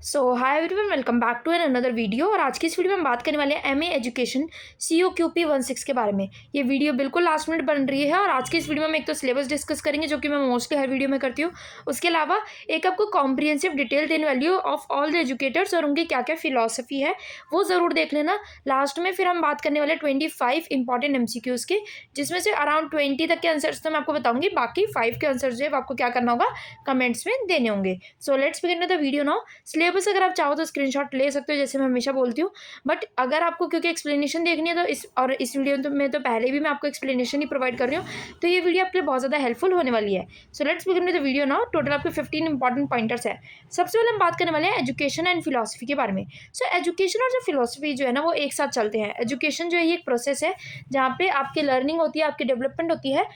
So hi everyone, welcome back to an another video. और आज की इस वीडियो में हम बात करने वाले हैं एमए एजुकेशन COQP 16 के बारे में। ये वीडियो बिल्कुल लास्ट मिनट बन रही है और आज की इस वीडियो में हम एक तो सिलेबस डिस्कस करेंगे जो कि मैं मोस्टली हर वीडियो में करती हूँ। उसके अलावा एक आपको comprehensive detailed in value of all the educators और उनकी क्या क्या फिलॉसफी है वो ज़रूर देख लेना। लास्ट में फिर हम बात करने वाले 25 इंपॉर्टेंट MCQs के, जिसमें से अराउंड 20 तक के आंसर्स तो मैं आपको बताऊंगी, बाकी 5 के आंसर्स जो है आपको क्या करना होगा, कमेंट्स में देने होंगे। So let's begin the video now. Syllabus अगर आप चाहो तो स्क्रीनशॉट ले सकते हो, जैसे मैं हमेशा बोलती हूँ। बट अगर आपको क्योंकि एक्सप्लेनेशन देखनी है तो इस वीडियो में तो पहले भी मैं आपको एक्सप्लेनेशन ही प्रोवाइड कर रही हूँ, तो ये वीडियो आपके लिए बहुत ज़्यादा हेल्पफुल होने वाली है। So let's begin with the video now. Total आपके 15 इंपॉर्टेंट पॉइंटर्स है। सबसे पहले हम बात करने वाले हैं एजुकेशन एंड फिलॉसफी के बारे में। सो एजुकेशन और जो फिलॉसफी जो है ना वो एक साथ चलते हैं। एजुकेशन जो है ये एक प्रोसेस है जहाँ पे आपकी लर्निंग होती है, आपकी डेवलपमेंट होती है।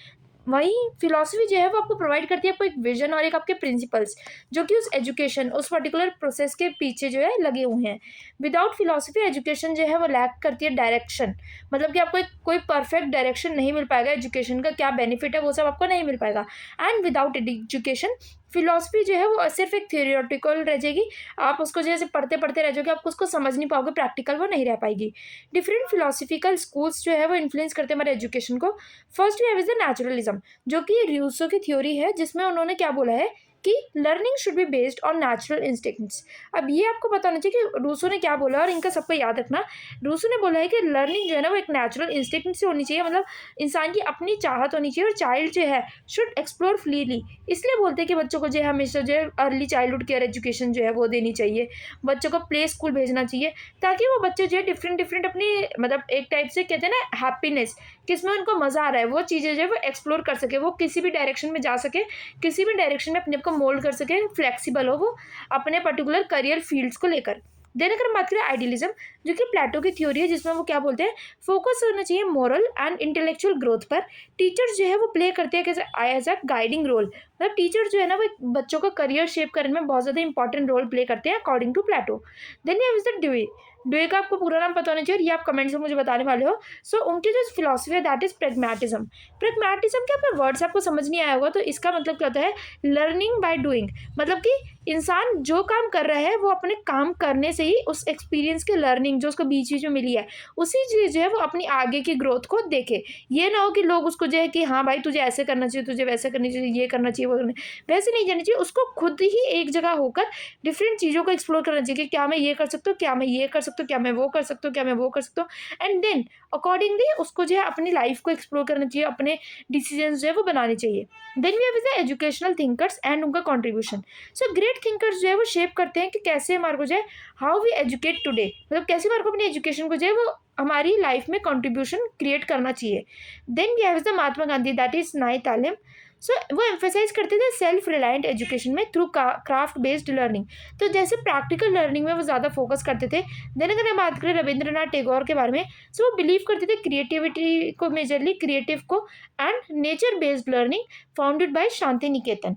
वहीं फिलॉसफी जो है वो आपको प्रोवाइड करती है आपको एक विजन और एक आपके प्रिंसिपल्स, जो कि उस एजुकेशन उस पर्टिकुलर प्रोसेस के पीछे जो है लगे हुए हैं। विदाउट फिलॉसफी एजुकेशन जो है वो लैक करती है डायरेक्शन, मतलब कि आपको एक कोई परफेक्ट डायरेक्शन नहीं मिल पाएगा। एजुकेशन का क्या बेनिफिट है वो सब आपको नहीं मिल पाएगा। एंड विदाउट एजुकेशन फिलॉसफी जो है वो सिर्फ एक थियोरेटिकल रह जाएगी। आप उसको जैसे पढ़ते पढ़ते रह जाओगे, आपको उसको समझ नहीं पाओगे, प्रैक्टिकल वो नहीं रह पाएगी। डिफरेंट फिलोसफिकल स्कूल्स जो है वो इन्फ्लुएंस करते हैं हमारे एजुकेशन को। First we have is the naturalism, जो कि रूसो की थ्योरी है, जिसमें उन्होंने क्या बोला है कि learning should be based on natural instincts. अब ये आपको बताना चाहिए कि रूसो ने क्या बोला, और इनका सबको याद रखना। रूसो ने बोला है कि लर्निंग जो है ना वो एक नेचुरल इंस्टिंक्ट से होनी चाहिए, मतलब इंसान की अपनी चाहत होनी चाहिए, और चाइल्ड जो है शुड एक्सप्लोर फ्रीली। इसलिए बोलते हैं कि बच्चों को जो है हमेशा जो है अर्ली चाइल्डहुड केयर एजुकेशन जो है वो देनी चाहिए। बच्चों को प्ले स्कूल भेजना चाहिए, ताकि वो बच्चे जो है डिफरेंट डिफरेंट अपनी, मतलब एक टाइप से कहते हैं ना हैप्पीनेस, किसमें उनको मज़ा आ रहा है वो चीज़ें जो है वो एक्सप्लोर कर सके, वो किसी भी डायरेक्शन में जा सके, किसी भी डायरेक्शन में अपने आप को मोल्ड कर सके, फ्लेक्सिबल हो वो अपने पर्टिकुलर करियर फील्ड्स को लेकर। देन अगर हम बात करें आइडियलिज्म, जो कि प्लेटो की थ्योरी है, जिसमें वो क्या बोलते हैं, फोकस होना चाहिए मोरल एंड इंटेलेक्चुअल ग्रोथ पर। टीचर्स जो है वो प्ले करते हैं कैसे एज अ गाइडिंग रोल, मतलब टीचर जो है ना वो बच्चों का करियर शेप करने में बहुत ज़्यादा इंपॉर्टेंट रोल प्ले करते हैं अकॉर्डिंग टू प्लेटो। देन ये इज द ड्यूई। ड्यूई का आपको पूरा नाम पता होना चाहिए, ये आप कमेंट्स में मुझे बताने वाले हो। सो उनकी जो फिलोसफी है दैट इज प्रेगमैटिज्म। प्रेगमैटिज्म के आपके वर्ड्स आपको समझ नहीं आया होगा, तो इसका मतलब क्या होता है, लर्निंग बाय डूइंग, मतलब कि इंसान जो काम कर रहा है वो अपने काम करने से ही उस एक्सपीरियंस की लर्निंग जो उसको बीच बीच में मिली है उसी चीज़ जो है वो अपनी आगे की ग्रोथ को देखे। ये ना हो कि लोग उसको जो है कि हाँ भाई तुझे ऐसे करना चाहिए, तुझे वैसे करनी चाहिए, ये करना चाहिए, वो करना, वैसे नहीं जाना चाहिए। उसको खुद ही एक जगह होकर डिफरेंट चीज़ों को एक्सप्लोर करना चाहिए कि क्या मैं ये कर सकता हूँ, क्या मैं ये कर सकता हूँ, क्या मैं वो कर सकता हूँ, क्या मैं वो कर सकता हूँ। एंड देन अकॉर्डिंगली उसको जो है अपनी लाइफ को एक्सप्लोर करना चाहिए, अपने डिसीजन जो है वो बनाने चाहिए। Then we have the educational thinkers and उनका कॉन्ट्रीब्यूशन। सो ग्रेट थिंकर्स जो है वो शेप करते हैं कि कैसे हमारे को जो है हाउ वी एजुकेट टुडे, मतलब कैसे हमारे को अपनी एजुकेशन को जो है वो हमारी लाइफ में कंट्रीब्यूशन क्रिएट करना चाहिए। Then we have the Mahatma Gandhi, that is Nai Talim. So वो एम्फेसाइज करते थे सेल्फ रिलायंट एजुकेशन में थ्रू क्राफ्ट बेस्ड लर्निंग, तो जैसे प्रैक्टिकल लर्निंग में वो ज़्यादा फोकस करते थे। देन अगर हम बात करें रविंद्रनाथ टैगोर के बारे में, सो वो बिलीव करते थे क्रिएटिविटी को, मेजरली क्रिएटिव को, and nature based learning founded by Santiniketan.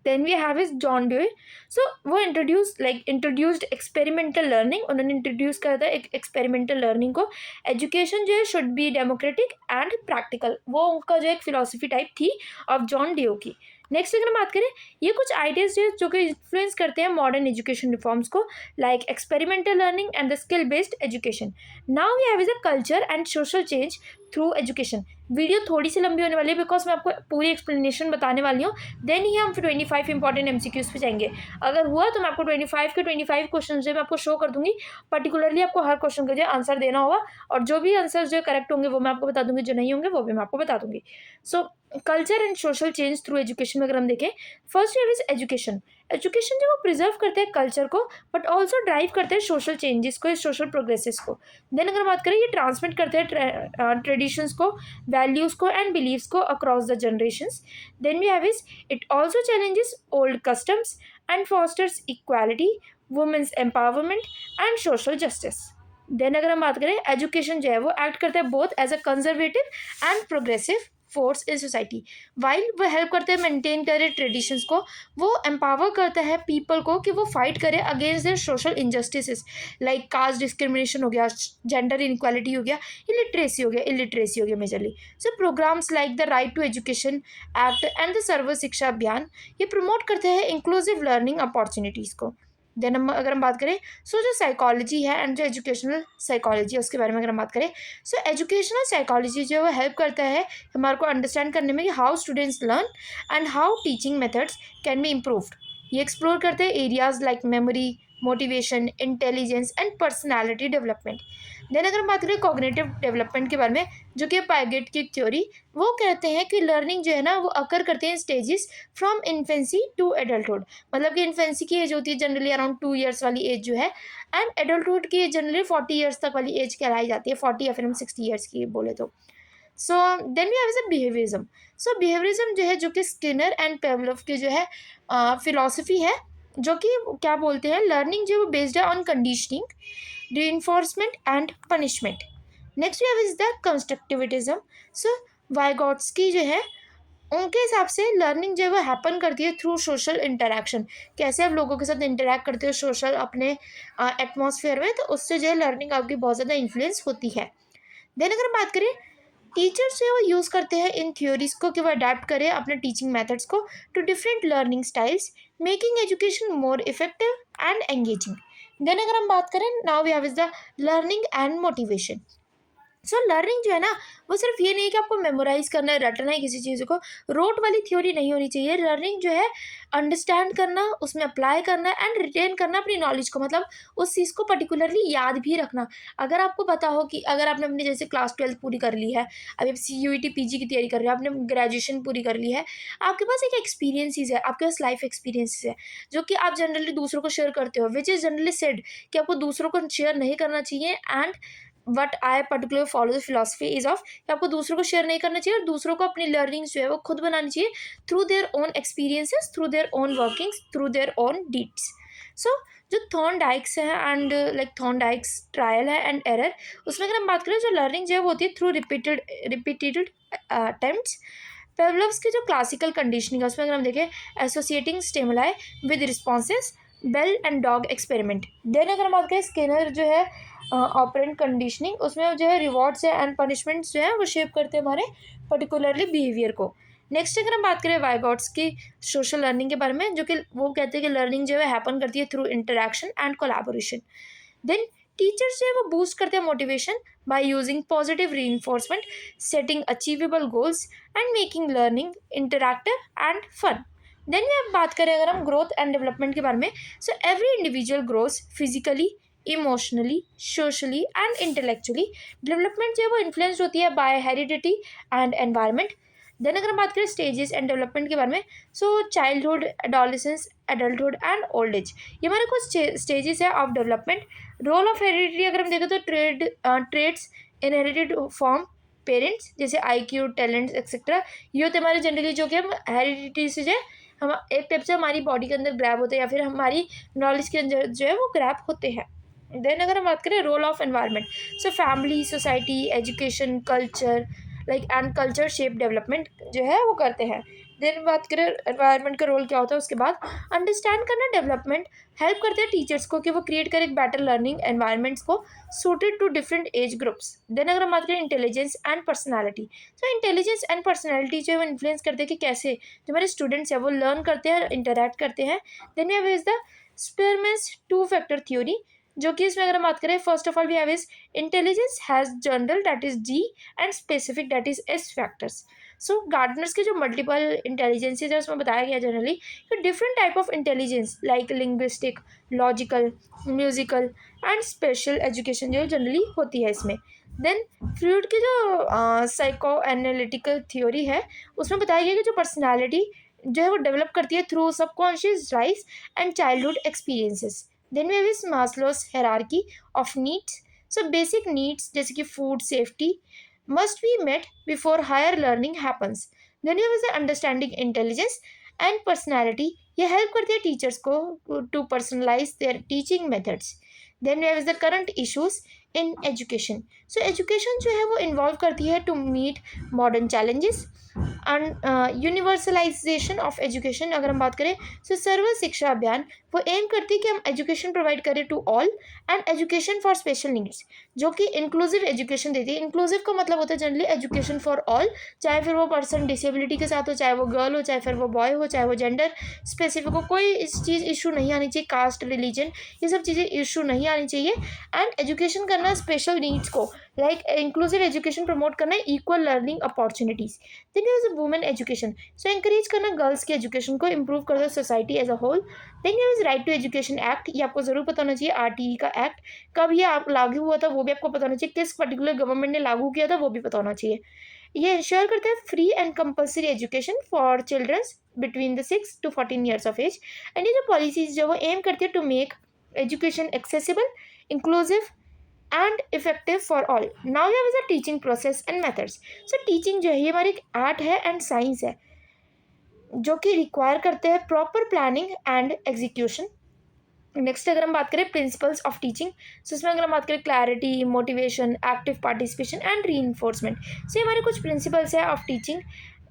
Then we have is John Dewey. So वो इंट्रोड्यूस्ड एक्सपेरिमेंटल लर्निंग, उन्होंने इंट्रोड्यूस करा था एक एक्सपेरिमेंटल लर्निंग को। एजुकेशन जो है should be democratic and practical, वो उनका जो एक फिलोसफी टाइप थी ऑफ जॉन ड्यू की। नेक्स्ट अगर हम बात करें, ये कुछ आइडियाज जो कि इन्फ्लुएंस करते हैं मॉडर्न एजुकेशन रिफॉर्म्स को, like experimental learning and the skill based education. Now we have is a culture and social change through education. Video थोड़ी सी लंबी होने वाली है बिकॉज मैं आपको पूरी एक्सप्लेनेशन बताने वाली हूँ, देन ही हम फिर 25 इंपॉर्टेंट MCQs पे जाएंगे। अगर हुआ तो मैं आपको 25 के 25 क्वेश्चन जो मैं आपको शो कर दूंगी। पर्टिकुलरली आपको हर क्वेश्चन का जो आंसर देना होगा, और जो भी आंसर जो करेक्ट होंगे वो मैं आपको बता दूंगी, जो नहीं होंगे वो भी मैं आपको बता दूंगी। सो culture and social change through education में अगर हम देखें, first year is education. Education जो वो प्रिजर्व करते हैं कल्चर को, बट ऑल्सो ड्राइव करते हैं सोशल चेंजेस को, सोशल प्रोग्रेसेस को। देन अगर बात करें, ये ट्रांसमिट करते हैं ट्रेडिशंस को, वैल्यूज़ को एंड बिलीव्स को across the generations. Then we have is it also challenges old customs and fosters equality, women's empowerment and social justice. Then अगर हम बात करें, एजुकेशन जो है वो एक्ट करता है both as a conservative and progressive force in society. While वो हेल्प करते हैं मेंटेन करे ट्रेडिशंस को, वो एम्पावर करता है पीपल को कि वो फाइट करे against their social injustices, like caste discrimination हो गया, जेंडर इनक्वालिटी हो गया, इलिटरेसी हो गया majorly. So programmes like the right to education act and the Sarva Shiksha Abhiyan, ये प्रमोट करते हैं इंक्लूसिव लर्निंग अपॉर्चुनिटीज़ को। देन हम अगर हम बात करें जो साइकोलॉजी है एंड जो एजुकेशनल साइकोलॉजी है उसके बारे में अगर हम बात करें, एजुकेशनल साइकोलॉजी जो है वो हेल्प करता है हमारे को अंडरस्टैंड करने में कि how students learn and how teaching methods can be improved. ये एक्सप्लोर करते हैं areas like memory, motivation, intelligence and personality development. Then अगर हम बात करें कॉग्निटिव डेवलपमेंट के बारे में, जो कि पाइगेट की थ्योरी, वो कहते हैं कि लर्निंग जो है ना वो अकर करते हैं stages from infancy to adulthood. मतलब कि इन्फेंसी की एज होती है जनरली अराउंड 2 ईयर्स वाली एज जो है, एंड एडल्टहुड की जनरली 40 ईयर्स तक वाली एज कहलाई जाती है, 40 या फिर हम 60 ईयर्स की बोले तो। So then we have behaviourism. Behaviourism जो है, जो कि स्किनर एंड पेवलोव की जो है फिलॉसफी है, जो कि क्या बोलते हैं लर्निंग जो है वो बेस्ड है on conditioning, reinforcement and punishment. Next we have is the constructivism. Vygotsky जो है उनके हिसाब से लर्निंग जो है वो हैपन करती है थ्रू सोशल इंटरेक्शन। कैसे आप लोगों के साथ इंटरेक्ट करते हो सोशल अपने एटमॉस्फेयर में, तो उससे जो है लर्निंग आपकी बहुत ज़्यादा इन्फ्लुएंस होती है। देन अगर हम बात करें, टीचर्स जो है वो यूज़ करते हैं इन थ्योरीज को कि वो अडेप्ट करें अपने टीचिंग मेथड्स को to different learning styles, making education more effective and engaging. Then अगर हम बात करें, now we have is the learning and motivation. Learning जो है ना वो सिर्फ ये नहीं कि आपको मेमोराइज करना है, रटना है किसी चीज़ को, रोट वाली थ्योरी नहीं होनी चाहिए। लर्निंग जो है अंडरस्टैंड करना, उसमें अप्लाई करना एंड रिटेन करना अपनी नॉलेज को, मतलब उस चीज़ को पर्टिकुलरली याद भी रखना। अगर आपको पता हो कि अगर आपने अपनी जैसे क्लास 12 पूरी कर ली है, अभी आप CUET PG की तैयारी कर रहे हो, आपने ग्रेजुएशन पूरी कर ली है, आपके पास एक एक्सपीरियंसिस है, आपके पास लाइफ एक्सपीरियंसिस है जो कि आप जनरली दूसरों को शेयर करते हो, विच इज़ जनरली सेड कि आपको दूसरों को शेयर नहीं करना चाहिए। And what I particular follow the philosophy is of कि आपको दूसरों को शेयर नहीं करना चाहिए और दूसरों को अपनी लर्निंग्स जो है वो खुद बनानी चाहिए through their own experiences, through their own workings, through their own deeds. So जो थॉर्नडाइक्स है एंड लाइक थॉर्नडाइक्स ट्रायल है एंड एरर, उसमें अगर हम बात करें जो लर्निंग जो है वो होती है थ्रू रिपीटेड अटेम्प्ट्स। पेवलोव्स की जो क्लासिकल कंडीशनिंग है उसमें अगर हम देखें associating stimuli with responses, bell and dog experiment. Then अगर हम बात करें स्किनर जो है ऑपरेंट कंडीशनिंग, उसमें जो है रिवॉर्ड्स है एंड पनिशमेंट्स जो है वो शेप करते हैं हमारे पर्टिकुलरली बिहेवियर को। नेक्स्ट अगर हम बात करें वाइगॉट्स की सोशल लर्निंग के बारे में, जो कि वो कहते हैं कि लर्निंग जो है हैपन करती है through interaction and collaboration. Then teachers जो है वो बूस्ट करते हैं motivation by using positive reinforcement, setting achievable goals and making learning interactive and fun. Then भी अब बात करें अगर हम ग्रोथ एंड डेवलपमेंट के बारे में, every individual grows physically, emotionally, socially and intellectually. Development जो है वो इन्फ्लुएंस होती है by heredity and environment. Then अगर हम बात करें स्टेजेस एंड डेवलपमेंट के बारे में, childhood, adolescence, adulthood and old age, ये हमारे कुछ स्टेजेस है of development. Role of heredity अगर हम देखें तो ट्रेड्स इनहेरिटेड फॉर्म पेरेंट्स, जैसे IQ, टैलेंट्स एक्सेट्रा, ये होते हमारे जनरली जो कि हम हेरिडिटी से जो है हम एक टाइप से हमारी बॉडी के अंदर ग्रैब होते हैं या फिर हमारी नॉलेज के अंदर जो है वो ग्रैब होते हैं। देन अगर हम बात करें role of environment, family, society, education, culture like and culture shape development जो है वो करते हैं। देन बात करें एनवायरनमेंट का रोल क्या होता है, उसके बाद अंडरस्टैंड करना डेवलपमेंट हेल्प करते हैं टीचर्स को कि वो क्रिएट करें एक बेटर लर्निंग एनवायरनमेंट्स को suited to different age groups. Then अगर हम बात करें intelligence and personality, intelligence and personality जो है वो इन्फ्लुएंस करते हैं कि कैसे जो हमारे स्टूडेंट्स हैं वो लर्न करते हैं, इंटरैक्ट करते हैं। Then we have is the Spearman's 2 factor theory, जो कि इसमें अगर हम बात करें, first of all we have is intelligence has general that is G and specific that is S factors. Gardner's के जो मल्टीपल इंटेलिजेंसेज है उसमें बताया गया जनरली कि different type of intelligence like linguistic, logical, musical and special education जो है generally होती है इसमें। देन फ्लूइड की जो साइको एनालिटिकल थ्योरी है उसमें बताया गया कि जो पर्सनैलिटी जो है वो डेवलप करती है through subconscious drives and childhood experiences. Then we have is Maslow's hierarchy of needs. Basic needs जैसे कि food, safety must be met before higher learning happens. Then you have the understanding intelligence and personality, ये help करती है teachers को to personalize their teaching methods. Then we have the current issues, in education. So education जो है वो involve करती है to meet modern challenges and universalization of education. अगर हम बात करें सो सर्व शिक्षा अभियान वो एम करती है कि हम एजुकेशन प्रोवाइड करें to all and education for special needs, जो कि इंक्लूसिव एजुकेशन देती है। इंक्लूसिव का मतलब होता है जनरली एजुकेशन फॉर ऑल, चाहे फिर वो पर्सन डिसेबिलिटी के साथ हो, चाहे वो गर्ल हो, चाहे फिर वो बॉय हो, चाहे वो जेंडर स्पेसिफिक हो, कोई इस चीज़ इशू नहीं आनी चाहिए, कास्ट रिलीजन ये सब चीज़ें इशू नहीं आनी चाहिए। एंड एजुकेशन करना स्पेशल नीड्स को लाइक इंक्लूसिव एजुकेशन प्रमोट करना है, equal learning opportunities. Then is women education, so encourage करना गर्ल्स की एजुकेशन को, इंप्रूव कर दो society as a whole. Then is right to education act, ये आपको जरूर पता होना चाहिए, आरटीई का एक्ट कब ये आप लागू हुआ था वो भी आपको पता होना चाहिए, किस पर्टिकुलर गवर्नमेंट ने लागू किया था वो भी पता होना चाहिए। ये इंश्योर करता है free and compulsory education for childrens between the 6 to 14 years of age. And ये जो पॉलिसीज जो वो एम करती है to make education accessible, inclusive and effective for all. Now we have is a teaching process and methods. So teaching जो है ये हमारी एक आर्ट है एंड साइंस है जो कि रिक्वायर करते हैं proper planning and execution. Next अगर हम बात करें प्रिंसिपल्स ऑफ टीचिंग, सो इसमें अगर हम बात करें clarity, motivation, active participation and reinforcement, so ये हमारे कुछ प्रिंसिपल्स है of teaching,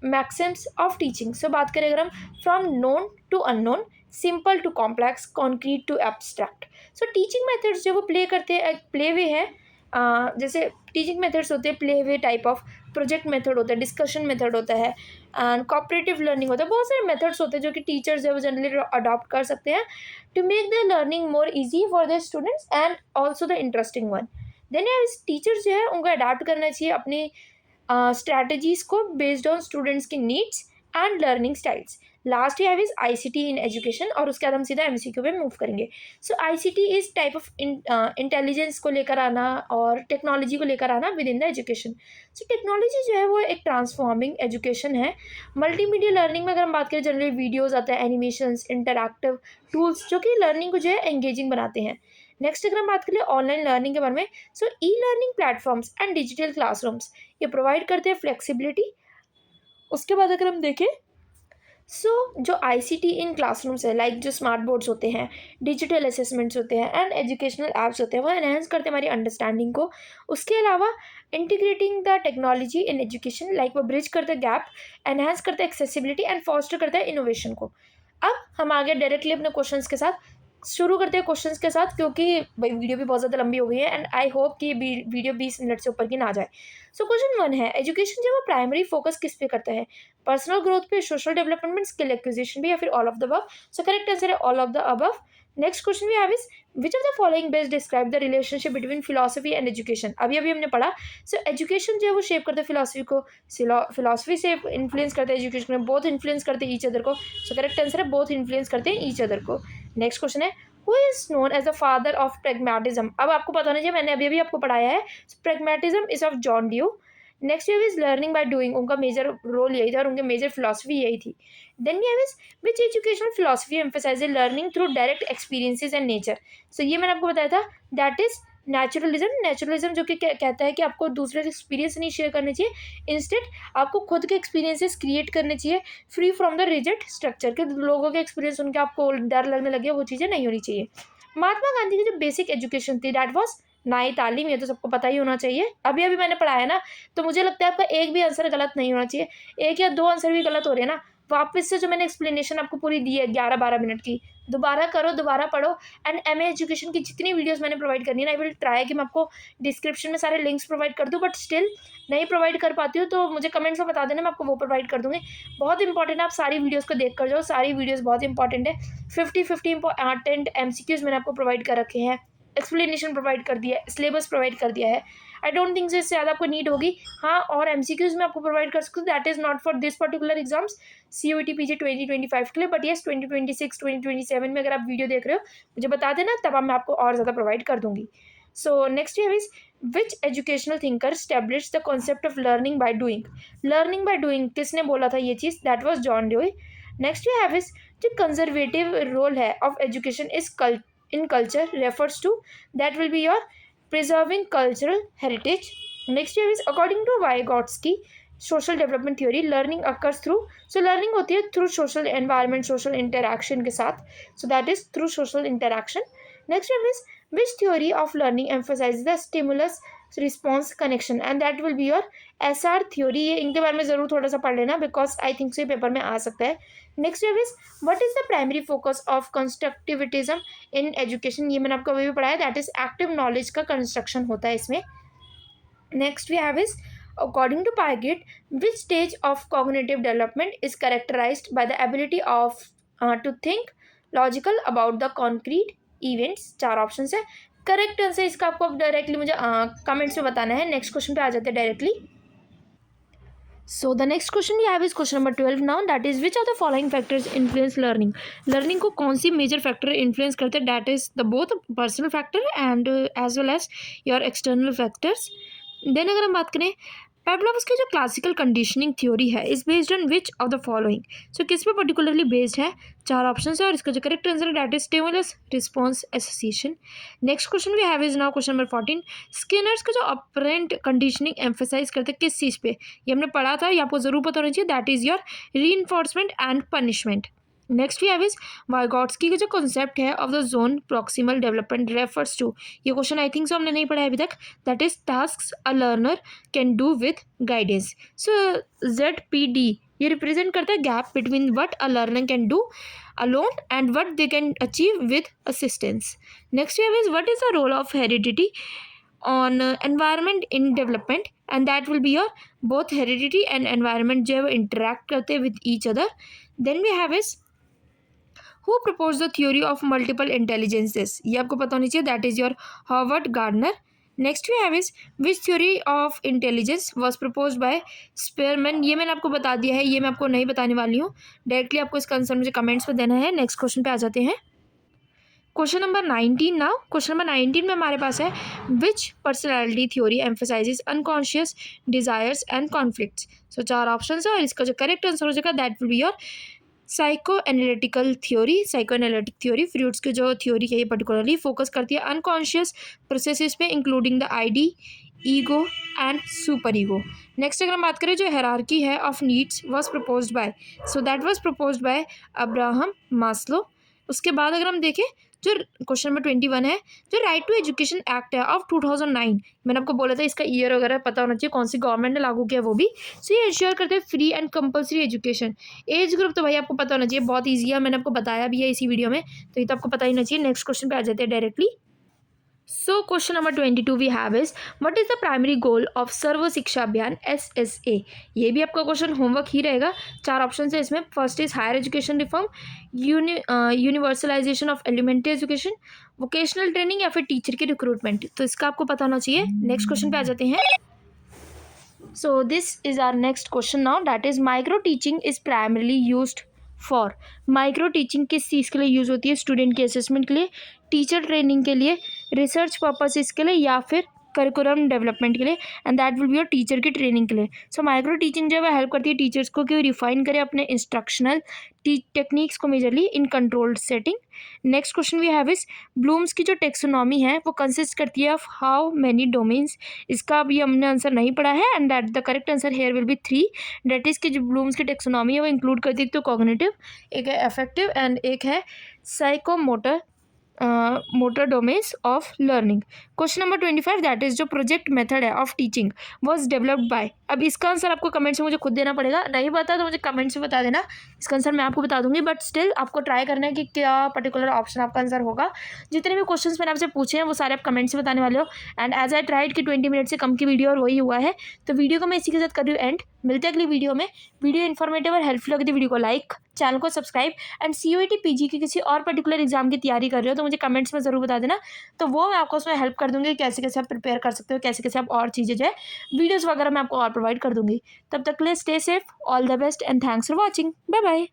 maxims of teaching. So बात करें अगर हम from known to unknown, simple to complex, concrete to abstract. So teaching methods जो वो प्ले करते हैं, प्ले वे है, जैसे टीचिंग मेथड्स होते हैं play way type of, project method होता है, डिस्कशन मेथड होता है एंड कोऑपरेटिव लर्निंग होता है, बहुत सारे मेथड्स होते हैं जो कि टीचर्स जो जनरली अडॉप्ट कर सकते हैं to make the learning more easy for the students and also the interesting one. Then teachers जो है उनको अडाप्ट करना चाहिए अपनी स्ट्रैटेजीज को बेस्ड ऑन स्टूडेंट्स की needs and learning styles. Last we have is ICT in education, और उसके बाद हम सीधा एमसीक्यू पे मूव करेंगे। So ICT is type of intelligence को लेकर आना और टेक्नोलॉजी को लेकर आना within the education. So technology जो है वो एक ट्रांसफॉर्मिंग एजुकेशन है। मल्टीमीडिया लर्निंग में अगर हम बात करें जनरली वीडियोज़ आते हैं, एनिमेशंस, इंटरैक्टिव टूल्स जो कि लर्निंग को जो है एंगेजिंग बनाते हैं। नेक्स्ट अगर हम बात करें ऑनलाइन लर्निंग के बारे में, so e learning platforms and digital classrooms ये प्रोवाइड करते हैं फ्लेक्सिबिलिटी। उसके बाद अगर हम देखें जो आईसीटी इन क्लासरूम्स है, लाइक जो स्मार्ट बोर्ड्स होते हैं, डिजिटल असेसमेंट्स होते हैं एंड एजुकेशनल ऐप्स होते हैं, वो एनहेंस करते हैं हमारी अंडरस्टैंडिंग को। उसके अलावा integrating the technology in education, like वो ब्रिज करते हैं गैप, एनहेंस करते हैं एक्सेसिबिलिटी एंड फॉस्टर करता है इनोवेशन को। अब हम आगे डायरेक्टली अपने क्वेश्चंस के साथ शुरू करते हैं क्वेश्चंस के साथ, क्योंकि भाई वीडियो भी बहुत ज़्यादा लंबी हो गई है एंड आई होप कि वीडियो 20 मिनट से ऊपर की ना जाए। सो क्वेश्चन 1 है, एजुकेशन जो है प्राइमरी फोकस किस पे करता है, पर्सनल ग्रोथ पे, सोशल डेवलपमेंट, स्किल एक्विजिशन पे, या फिर all of the above. So correct answer है all of the above. Next question we have is which of the following best describe the relationship between philosophy and education. अभी हमने पढ़ा। सो education जो है वो शेप करता है फिलोसफी को, फिलोसफी से इन्फ्लुएंस करते हैं एजुकेशन में, बोथ इन्फ्लुएंस करते हैं ईच अदर को। सो करेक्ट आंसर है बोथ इन्फ्लुएंस करते हैं ईच अदर को। नेक्स्ट क्वेश्चन है who is known as the father of pragmatism. अब आपको पता होना चाहिए, मैंने अभी आपको पढ़ाया है, pragmatism is of John Dewey. Next way is learning by doing, उनका मेजर रोल यही था और उनकी मेजर फिलोसफी यही थी। Then we have is which educational philosophy emphasise learning through direct experiences and nature. So ये मैंने आपको बताया था, दैट इज नेचुरलिज्म। नेचुरलिज्म जो कि कहता है कि आपको दूसरे के एक्सपीरियंस नहीं शेयर करने चाहिए, इंस्टेड आपको खुद के एक्सपीरियंसेस क्रिएट करने चाहिए, free from the rigid structure के। लोगों के एक्सपीरियंस उनके आपको डर लगने लगे, वो चीज़ें नहीं होनी चाहिए। महात्मा गांधी की जो बेसिक एजुकेशन थी दैट वाज नाई तालीम, ये तो सबको पता ही होना चाहिए, अभी अभी मैंने पढ़ाया ना, तो मुझे लगता है आपका एक भी आंसर गलत नहीं होना चाहिए। 1 या 2 आंसर भी गलत हो रहे हैं ना, वापस से जो मैंने एक्सप्लेनेशन आपको पूरी दी है 11-12 मिनट की, दोबारा करो, दोबारा पढ़ो। एंड एमए एजुकेशन की जितनी वीडियोस मैंने प्रोवाइड करनी है ना, आई विल ट्राई कि मैं आपको डिस्क्रिप्शन में सारे लिंक्स प्रोवाइड कर दूँ, बट स्टिल नहीं प्रोवाइड कर पाती हूँ तो मुझे कमेंट्स में बता देना, मैं आपको वो प्रोवाइड कर दूँगी। बहुत इंपॉर्टेंट है, आप सारी वीडियोज़ को देख कर जाओ, सारी वीडियोज़ बहुत इंपॉर्टेंट है। 50-50 इंपॉर्टेंट MCQs मैंने आपको प्रोवाइड कर रखे हैं, एक्सप्लेनेशन प्रोवाइड कर दिया है, सिलेबस प्रोवाइड कर दिया है। आई डोंट थिंक इससे ज़्यादा आपको नीड होगी। हाँ, और MCQs में आपको प्रोवाइड कर सकती हूँ, that is not for this particular exams CUET PG 2025 के लिए, बट येस 2026 2027 में अगर आप वीडियो देख रहे हो मुझे बता देना, तब मैं आपको और ज़्यादा प्रोवाइड कर दूँगी। So next year is which educational thinker establish the concept of learning by doing. Learning by doing किसने बोला था ये चीज़, that was John Dewey. Next we have is जो कंजर्वेटिव रोल है of education is in culture refers to, that will be your preserving cultural heritage. Next here is according to Vygotsky social development theory, learning occurs through, so learning होती है through social environment, social interaction के साथ, so that is through social interaction. Next here is which theory of learning emphasise the stimulus response connection, and that will be your SR theory. ये इनके बारे में ज़रूर थोड़ा सा पढ़ लेना, बिकॉज आई थिंक से पेपर में आ सकता है। Next wave is what is the primary focus of constructivism in education. ये मैंने आपको अभी भी पढ़ाया, दैट इज एक्टिव नॉलेज का कंस्ट्रक्शन होता है इसमें। Next we have is, according to Piaget, which stage of cognitive development is characterized by the ability of to think logical about the concrete events। चार ऑप्शन है, correct answer इसका आपको directly मुझे comments में बताना है। नेक्स्ट क्वेश्चन पे आ जाते हैं directly. So the next question we have is question number 12 now, that is which of the following factors influence learning। learning को कौन सी major factor influence करते हैं, that is the both personal factor and as well as your external factors। Then अगर हम बात करें Pavlov's की जो क्लासिकल कंडीशनिंग थ्योरी है is based on which of the following. So किस पे पर्टिकुलरली बेस्ड है, चार ऑप्शन है और इसका जो करेक्ट आंसर है that is stimulus response association. Next question we have is now question number 14, Skinner's का जो ऑपरेंट कंडीशनिंग एम्फेसाइज करते हैं किस चीज़ पे, ये हमने पढ़ा था, ये आपको जरूर पता होना चाहिए, that is your reinforcement and punishment. Next we have is Vygotsky का जो कॉन्सेप्ट है of the zone proximal development refers to, ये क्वेश्चन आई थिंक सो हमने नहीं पढ़ा है अभी तक, that is tasks a learner can do with guidance. So ZPD ये रिप्रेजेंट करता है gap between what a learner can do alone and what they can achieve with assistance। Next we have is what is the role of heredity on environment in development, and that will be your both heredity and environment जो है वो interact करते हैं with each other। Then we have is who proposed the theory of multiple intelligences, ये आपको पता होनी चाहिए, that is your Howard Gardner। Next we have is which theory of intelligence was propose by Spearman, ये मैंने आपको बता दिया है, ये मैं आपको नहीं बताने वाली हूँ, डायरेक्टली आपको इसका आंसर मुझे कमेंट्स में देना है। नेक्स्ट क्वेश्चन पे आ जाते हैं, question number 19 now. Question number 19 में हमारे पास है which personality theory emphasises unconscious desires and conflicts. So चार ऑप्शन है और इसका जो करेक्ट आंसर हो जाएगा that will be your psycho analytical theory. Psycho analytic theory fruits की जो थ्योरी है ये पर्टिकुलरली फोकस करती है अनकॉन्शियस प्रोसेसेस पे, including the ID, ego and super ego. Next अगर हम बात करें जो हायरार्की है of needs was proposed by, so that was proposed by Abraham Maslow. उसके बाद अगर हम देखें जो क्वेश्चन नंबर 21 है, जो राइट टू एजुकेशन एक्ट है ऑफ 2009, मैंने आपको बोला था इसका ईयर वगैरह पता होना चाहिए, कौन सी गवर्नमेंट ने लागू किया वो भी। सो ये इंश्योर करते हैं free and compulsory education. Age group तो भाई आपको पता होना चाहिए, बहुत ईजी है, मैंने आपको बताया भी है इसी वीडियो में, तो ये तो आपको पता ही होना चाहिए। नेक्स्ट क्वेश्चन पे आ जाते हैं directly. So question number 22 we have is what is the primary goal of Sarva Shiksha Abhiyan SSA। ये भी आपका क्वेश्चन होमवर्क ही रहेगा, चार ऑप्शन है इसमें। First is higher education reform, universalization of elementary education, vocational training या फिर टीचर की रिक्रूटमेंट, तो इसका आपको पता होना चाहिए। नेक्स्ट क्वेश्चन पे आ जाते हैं। So this is our next question now, that is micro teaching is primarily used for. Micro teaching किस चीज़ के लिए यूज़ होती है, स्टूडेंट के असेसमेंट के लिए, टीचर ट्रेनिंग के लिए, रिसर्च पर्पसेस के लिए या फिर करिकुलम डेवलपमेंट के लिए, and that will be your teacher की ट्रेनिंग के लिए। सो माइक्रो टीचिंग जो है वो हेल्प करती है टीचर्स को कि वो रिफाइन करें अपने इंस्ट्रक्शनल टेक्निक्स को majorly in controlled setting. Next question we have is Bloom's की जो टेक्सोनॉमी है वो कंसिस्ट करती है ऑफ हाउ मैनी डोमेन्स, इसका अभी हमने आंसर नहीं पढ़ा है, and that the correct answer here will be 3। That is की जो ब्लूम्स की टेक्सोनॉमी है वो इंक्लूड करती है तो कॉग्निटिव, एक है अफेक्टिव एंड एक है psychomotor motor domains of learning. Question number 25 that is जो प्रोजेक्ट मेथड है of teaching was developed by, अब इसका आंसर आपको कमेंट्स में मुझे खुद देना पड़ेगा, नहीं पता तो मुझे कमेंट्स में बता देना, इसका आंसर मैं आपको बता दूंगी, बट स्टिल आपको ट्राई करना है कि क्या पर्टिकुलर ऑप्शन आपका आंसर होगा। जितने भी क्वेश्चंस मैंने आपसे पूछे हैं वो सारे आप कमेंट्स में बताने वाले हो, एंड एज आई ट्राइड कि 20 मिनट से कम की वीडियो और वही हुआ है, तो वीडियो को मैं इसी के साथ कर रही हूँ एंड। मिलते हैं अगली वीडियो में। वीडियो इन्फॉर्मेटिव और हेल्पफुल लगी तो वीडियो को लाइक, चैनल को सब्सक्राइब, एंड CUET PG की किसी और पर्टिकुलर एग्जाम की तैयारी कर रहे हो तो मुझे कमेंट्स में ज़रूर बता देना, तो वो मैं आपको उसमें हेल्प कर दूँगी कैसे कैसे आप प्रिपेयर कर सकते हो, कैसे कैसे आप और चीज़ें जो है वीडियोज़ वगैरह मैं आपको और प्रोवाइड कर दूँगी। तब तक के लिए stay safe, all the best and thanks for watching, bye bye.